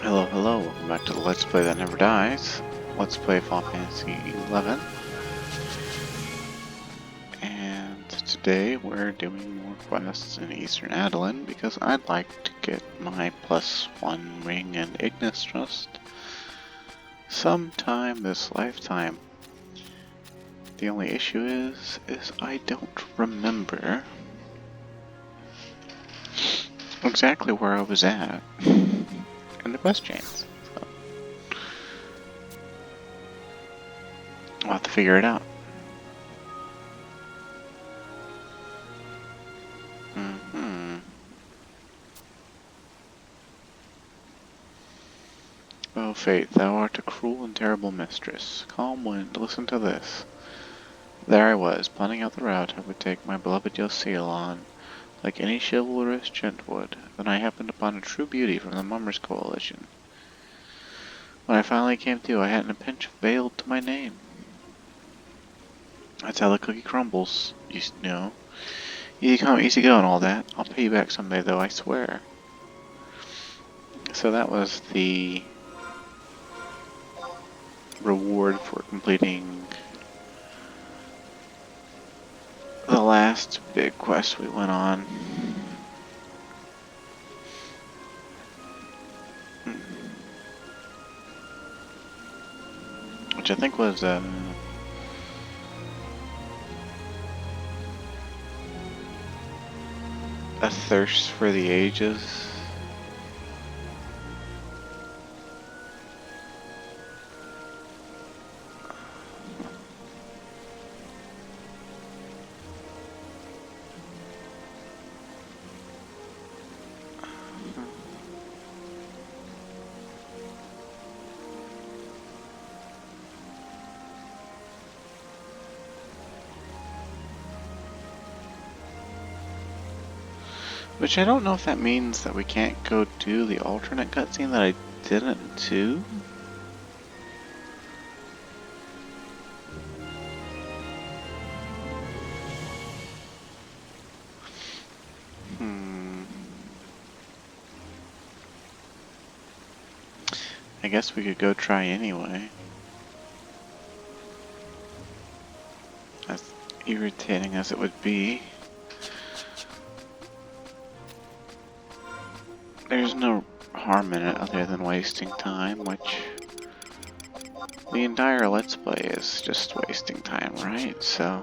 Hello, hello, welcome back to the Let's Play That Never Dies. Let's play Final Fantasy 11. And today we're doing more quests in Eastern Adoulin because I'd like to get my +1 ring and Ignis Trust sometime this lifetime. The only issue is I don't remember exactly where I was at in the quest chains. So I'll have to figure it out. O fate, thou art a cruel and terrible mistress. Calm wind, listen to this. There I was, planning out the route I would take my beloved Yoseel on, like any chivalrous gent would. Then I happened upon a true beauty from the Mummers Coalition. When I finally came to, I hadn't a pinch of veiled to my name. That's how the cookie crumbles, you know. Easy come, easy go and all that. I'll pay you back someday, though, I swear. So that was the reward for completing the last big quest we went on. Which I think was a thirst for the ages. Which I don't know if that means that we can't go do the alternate cutscene that I didn't do. I guess we could go try anyway. As irritating as it would be. There's no harm in it other than wasting time, which the entire Let's Play is just wasting time, right? So,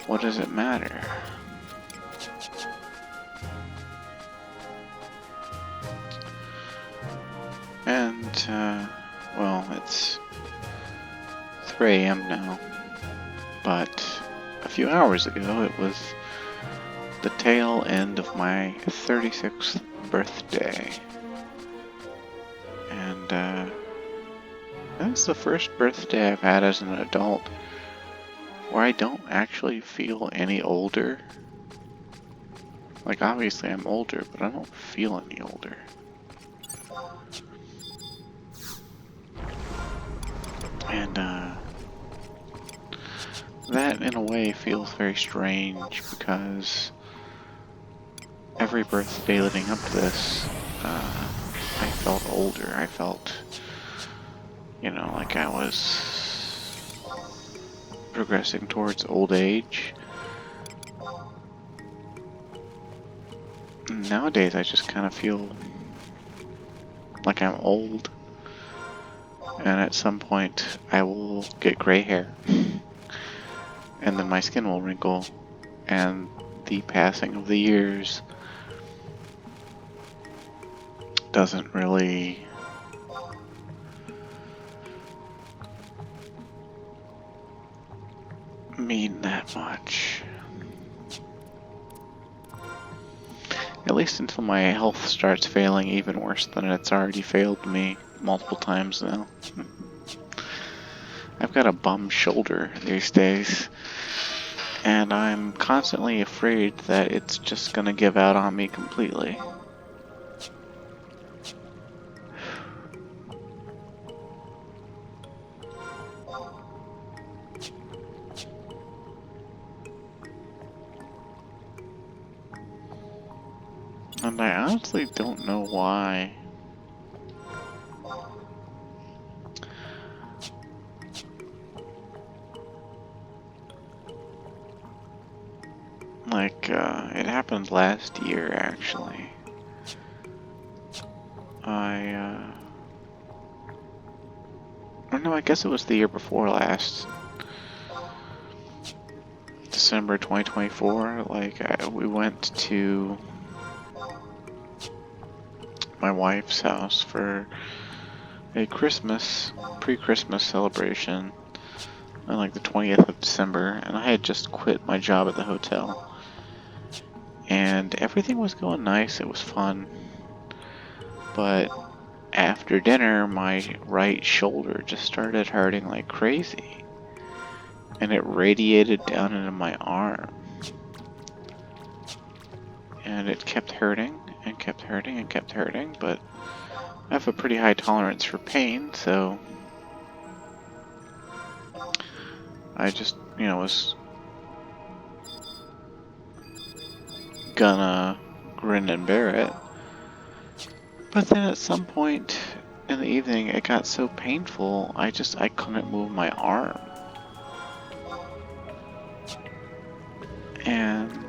what does it matter? And, well, it's 3 AM now, but a few hours ago it was the tail end of my 36th birthday. And, that's the first birthday I've had as an adult where I don't actually feel any older. Like, obviously I'm older, but I don't feel any older. And, that in a way feels very strange because every birthday leading up to this, I felt older. I felt, you know, like I was progressing towards old age. Nowadays, I just kind of feel like I'm old. And at some point, I will get gray hair. And then my skin will wrinkle. And the passing of the years doesn't really mean that much. At least until my health starts failing even worse than it's already failed me multiple times now. I've got a bum shoulder these days, and I'm constantly afraid that it's just gonna give out on me completely. And I honestly don't know why. it happened last year, actually. Or no, I guess it was the year before last. December 2024, we went to my wife's house for a pre-Christmas celebration on like the 20th of December, and I had just quit my job at the hotel. And everything was going nice, it was fun. But after dinner, my right shoulder just started hurting like crazy. And it radiated down into my arm. And it kept hurting, and kept hurting, and kept hurting, but I have a pretty high tolerance for pain, so I just, was gonna grin and bear it. But then at some point in the evening, it got so painful, I couldn't move my arm. And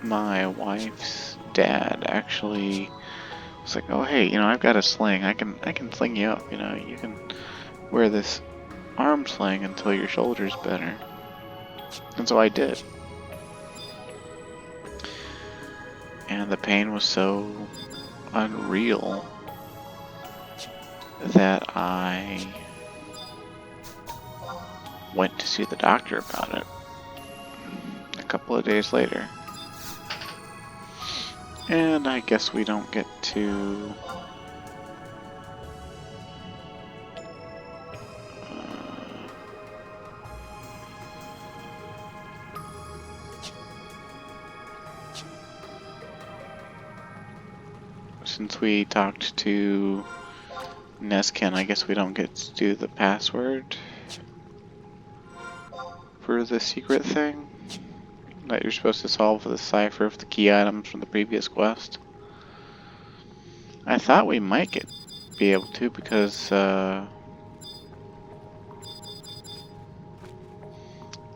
my wife's dad actually was like, "Oh hey, I've got a sling. I can sling you up. You can wear this arm sling until your shoulder's better." And so I did. And the pain was so unreal that I went to see the doctor about it a couple of days later. And I guess we don't get to since we talked to Neskin, I guess we don't get to do the password for the secret thing that you're supposed to solve with the cipher of the key items from the previous quest. I thought we might be able to, because the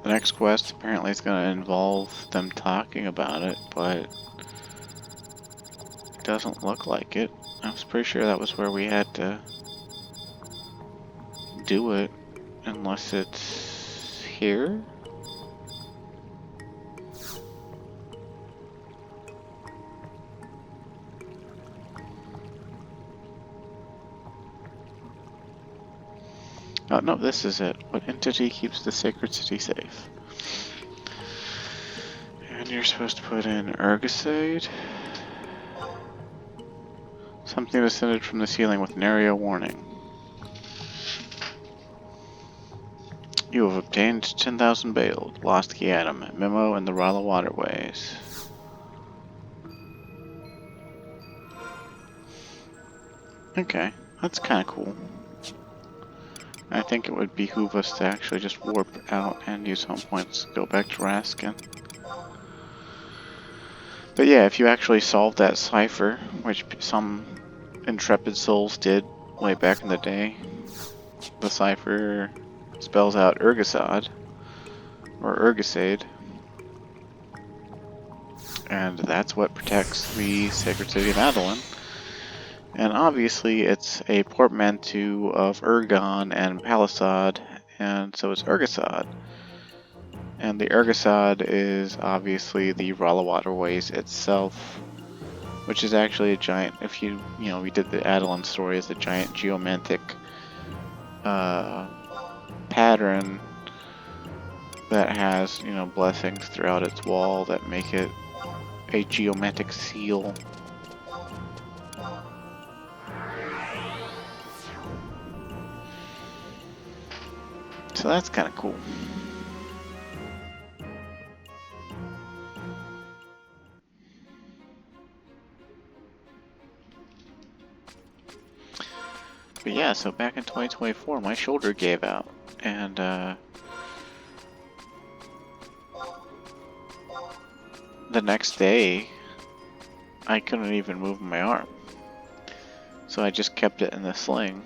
next quest apparently is going to involve them talking about it, but it doesn't look like it. I was pretty sure that was where we had to do it, unless it's here? Oh no, this is it. What entity keeps the sacred city safe? And you're supposed to put in Ergocide. Something descended from the ceiling with nary a warning. You have obtained 10,000 bail. Lost key item. Memo in the Rala waterways. Okay, that's kind of cool. I think it would behoove us to actually just warp out and use home points to go back to Raskin. But yeah, if you actually solve that cipher, which some intrepid souls did way back in the day, the cipher spells out Ergocide, or Ergocide, and that's what protects the sacred city of Adoulin. And obviously it's a portmanteau of Ergon and Palisade, and so it's Ergocide. And the Ergocide is obviously the Rala Waterways itself, which is actually a giant, if we did the Adoulin story as a giant geomantic pattern that has, blessings throughout its wall that make it a geomantic seal. So that's kind of cool. But yeah, so back in 2024, my shoulder gave out, and the next day, I couldn't even move my arm. So I just kept it in the sling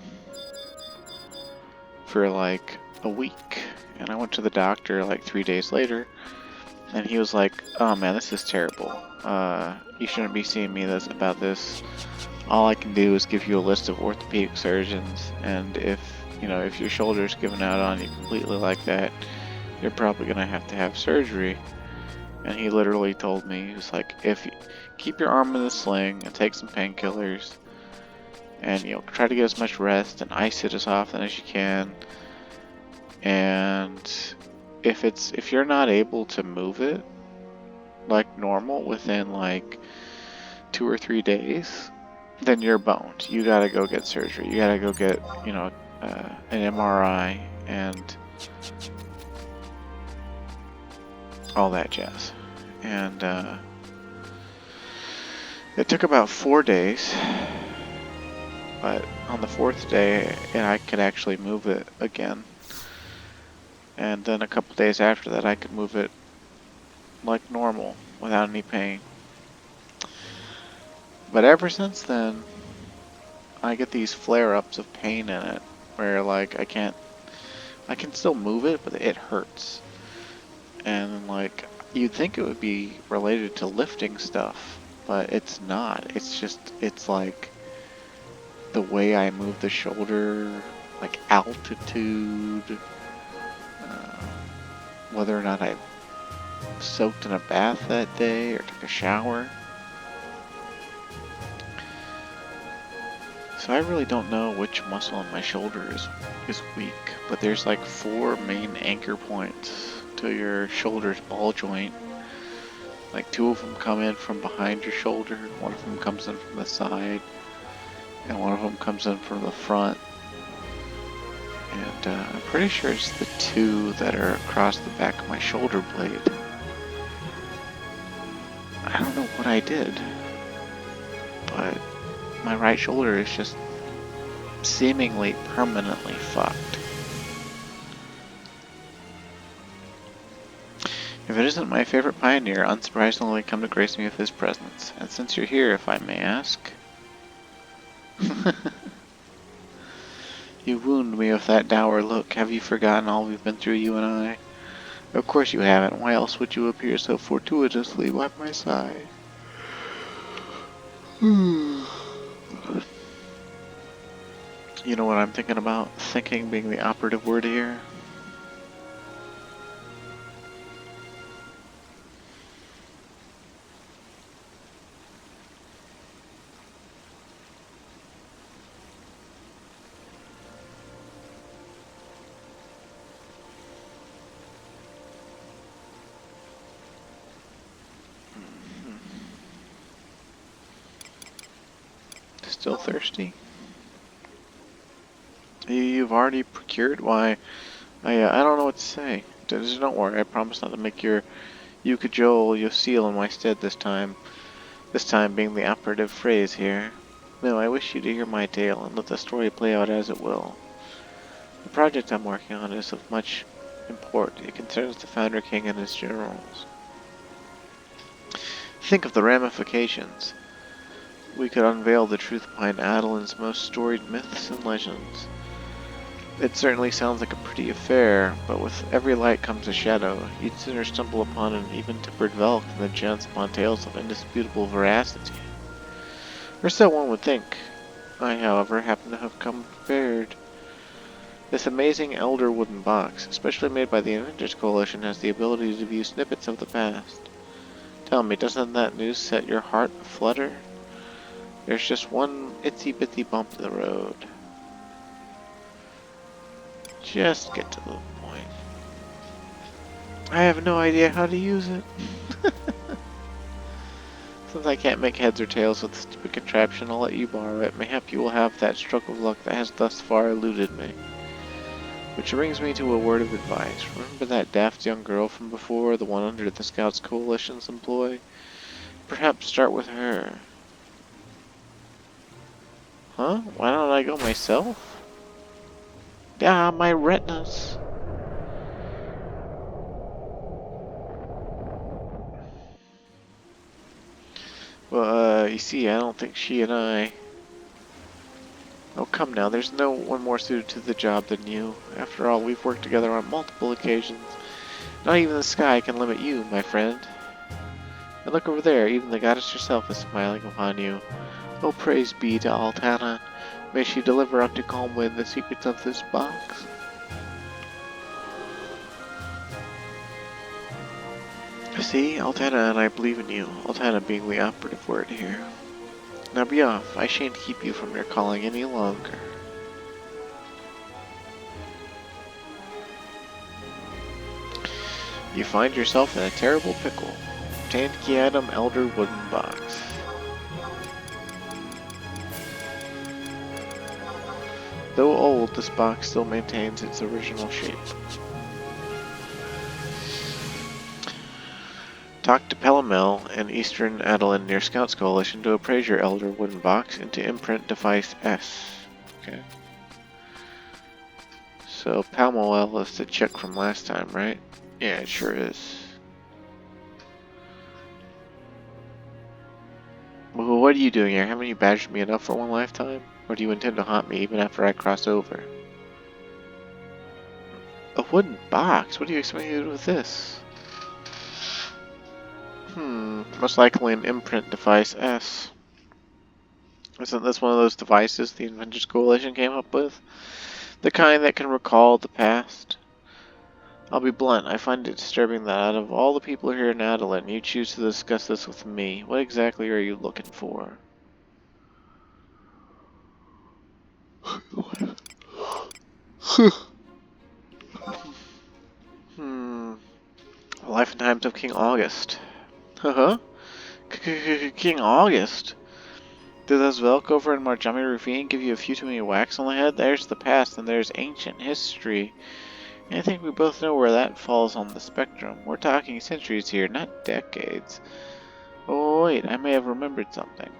for like a week, and I went to the doctor like 3 days later, And he was like, "Oh man, this is terrible. You shouldn't be seeing me about this. All I can do is give you a list of orthopedic surgeons, and if your shoulder's giving out on you completely like that, you're probably gonna have to have surgery." And he literally told me, he was like, "If you keep your arm in the sling and take some painkillers, and try to get as much rest and ice it as often as you can, and if you're not able to move it like normal within like 2 or 3 days, then you're boned. You gotta go get surgery. You gotta go get an MRI and all that jazz." And it took about 4 days, but on the fourth day, I could actually move it again. And then a couple days after that, I could move it like normal without any pain. But ever since then, I get these flare-ups of pain in it, where like I can still move it, but it hurts. And like, you'd think it would be related to lifting stuff, but it's not. It's like the way I move the shoulder, like altitude, whether or not I soaked in a bath that day or took a shower. So I really don't know which muscle in my shoulder is weak, but there's like 4 main anchor points to your shoulder's ball joint. Like 2 of them come in from behind your shoulder, 1 of them comes in from the side, and 1 of them comes in from the front. And I'm pretty sure it's the 2 that are across the back of my shoulder blade. I don't know what I did, but my right shoulder is just seemingly permanently fucked. If it isn't my favorite pioneer, unsurprisingly come to grace me with his presence. And since you're here, if I may ask... You wound me with that dour look. Have you forgotten all we've been through, you and I? Of course you haven't. Why else would you appear so fortuitously by my side? You know what I'm thinking about? Thinking being the operative word here. Still thirsty? You've already procured? Why, I don't know what to say. Just don't worry, I promise not to make you cajole Yoseel in my stead this time. This time being the operative phrase here. No, I wish you to hear my tale and let the story play out as it will. The project I'm working on is of much import. It concerns the Founder King and his generals. Think of the ramifications. We could unveil the truth behind Adoulin's most storied myths and legends. It certainly sounds like a pretty affair, but with every light comes a shadow. You'd sooner stumble upon an even-tempered Velk than chance upon tales of indisputable veracity. Or so one would think. I, however, happen to have come prepared. This amazing elder wooden box, especially made by the Inventors Coalition, has the ability to view snippets of the past. Tell me, doesn't that news set your heart aflutter? There's just one itsy-bitsy bump in the road. Just get to the point. I have no idea how to use it. Since I can't make heads or tails with the stupid contraption, I'll let you borrow it. Mayhap you will have that stroke of luck that has thus far eluded me. Which brings me to a word of advice. Remember that daft young girl from before, the one under the Scouts Coalition's employ? Perhaps start with her. Huh? Why don't I go myself? Ah, my retinas. Well, you see, I don't think she and I... Oh, come now, there's no one more suited to the job than you. After all, we've worked together on multiple occasions, Not even the sky can limit you, my friend. And look over there, even the goddess herself is smiling upon you. Oh, praise be to Altana. May she deliver unto Calmwind the secrets of this box. See, Altana and I believe in you. Altana being the operative word here. Now be off. I shan't keep you from your calling any longer. You find yourself in a terrible pickle. Obtained key item, Elder Wooden Box. Though old, this box still maintains its original shape. Talk to Pelamel and Eastern Adoulin near Scouts Coalition to appraise your Elder Wooden Box into Imprint Device S. Okay. So Pelamel is the chick from last time, right? Yeah, it sure is. Well, what are you doing here? Haven't you badgered me enough for one lifetime? Or do you intend to haunt me even after I cross over? A wooden box? What do you expect me to do with this? Most likely an imprint device S. Isn't this one of those devices the Inventors Coalition came up with? The kind that can recall the past? I'll be blunt, I find it disturbing that out of all the people here in Adoulin, you choose to discuss this with me. What exactly are you looking for? Life and Times of King August. King August? Did those Velkover and Marjami Rufine give you a few too many whacks on the head? There's the past and there's ancient history. And I think we both know where that falls on the spectrum. We're talking centuries here, not decades. Oh wait, I may have remembered something.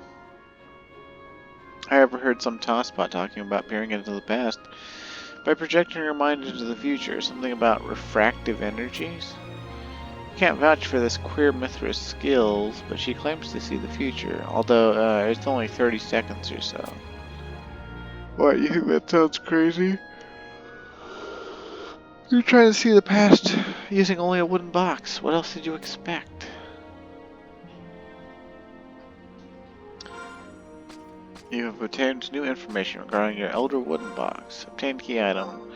I overheard some tosspot talking about peering into the past by projecting your mind into the future. Something about refractive energies? Can't vouch for this queer Mithra's skills, but she claims to see the future, although it's only 30 seconds or so. What, you think that sounds crazy? You're trying to see the past using only a wooden box. What else did you expect? You have obtained new information regarding your Elder Wooden Box. Obtained key item,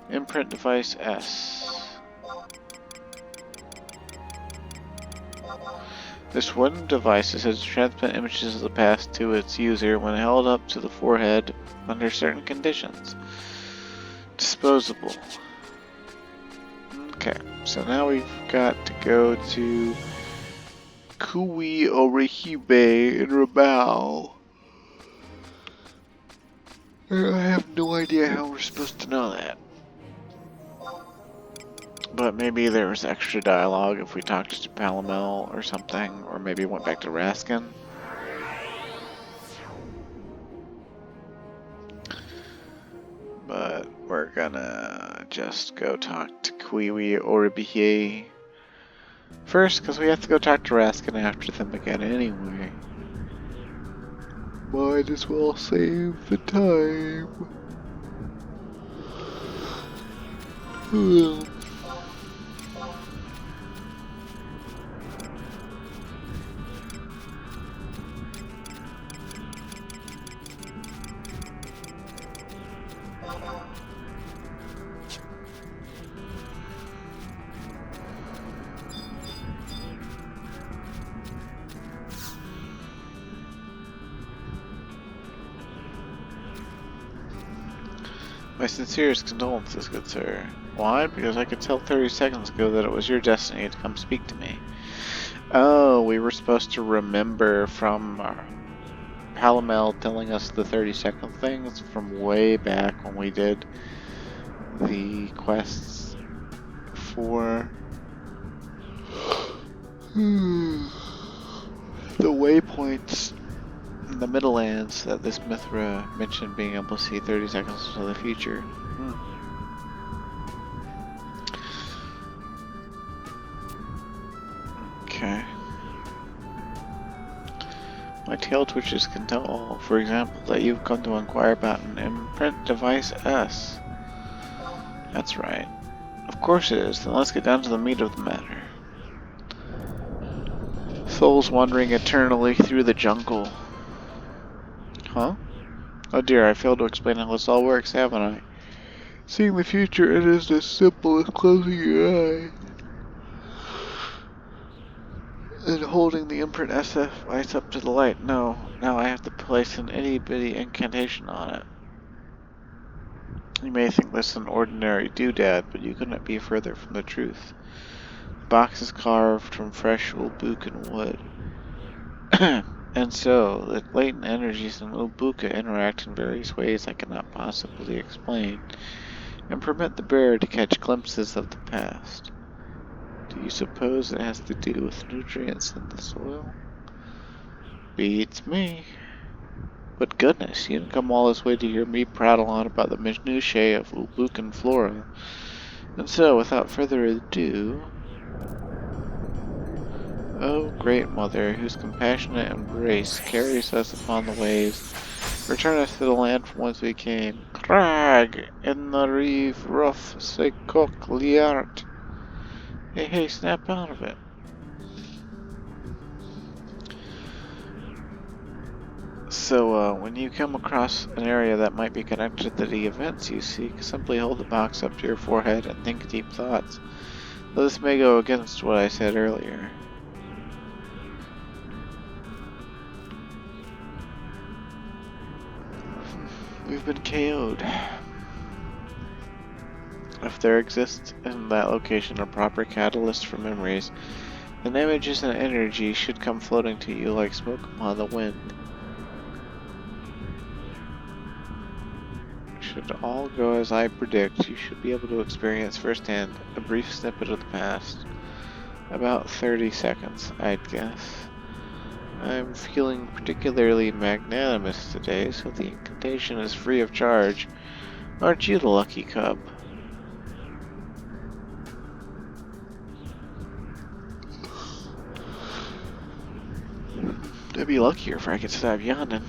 Imprint Device S. This wooden device is said to transmit images of the past to its user when held up to the forehead under certain conditions. Disposable. Okay, so now we've got to go to Kui Orihibe in Rabaul. I have no idea how we're supposed to know that. But maybe there was extra dialogue if we talked to Palamel or something, or maybe went back to Raskin. But we're gonna just go talk to Kiwi Oribihe first, because we have to go talk to Raskin after them again anyway. Might as well save the time. My sincerest condolences, good sir. Why? Because I could tell 30 seconds ago that it was your destiny to come speak to me. Oh, we were supposed to remember from Palamel telling us the 30-second things from way back when we did the quests for the waypoints in the Middlelands that this Mithra mentioned being able to see 30 seconds into the future. Okay. My tail twitches can tell, for example, that you've come to inquire about an imprint device S. That's right. Of Of course it is. Then let's get down to the meat of the matter. Souls wandering eternally through the jungle. Huh? Oh dear, I failed to explain how this all works, haven't I? Seeing the future, it is as simple as closing your eye and holding the imprint FFXI up to the light. No, now I have to place an itty-bitty incantation on it. You may think this an ordinary doodad, but you couldn't be further from the truth. The box is carved from fresh Ulbukan wood. And so, the latent energies in Ulbuka interact in various ways I cannot possibly explain, and permit the bearer to catch glimpses of the past. Do you suppose it has to do with nutrients in the soil? Beats me. But goodness, you didn't come all this way to hear me prattle on about the minutiae of Ulbukan flora. And so, without further ado... O great mother, whose compassionate embrace carries us upon the waves, return us to the land from whence we came. Crag in the reef rough se cock liart. Hey, snap out of it. So, when you come across an area that might be connected to the events you seek, simply hold the box up to your forehead and think deep thoughts. Though this may go against what I said earlier. We've been KO'd. If there exists in that location a proper catalyst for memories, then images and energy should come floating to you like smoke upon the wind. Should all go as I predict, you should be able to experience firsthand a brief snippet of the past. About 30 seconds, I'd guess. I'm feeling particularly magnanimous today, so the incantation is free of charge. Aren't you the lucky cub? I'd be luckier if I could stop yawning.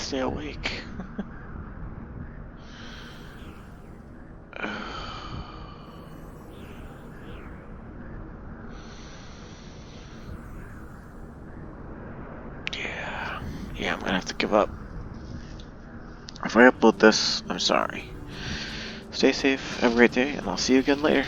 stay awake. Yeah, I'm gonna have to give up. If I upload this, I'm sorry. Stay safe, have a great day, and I'll see you again later.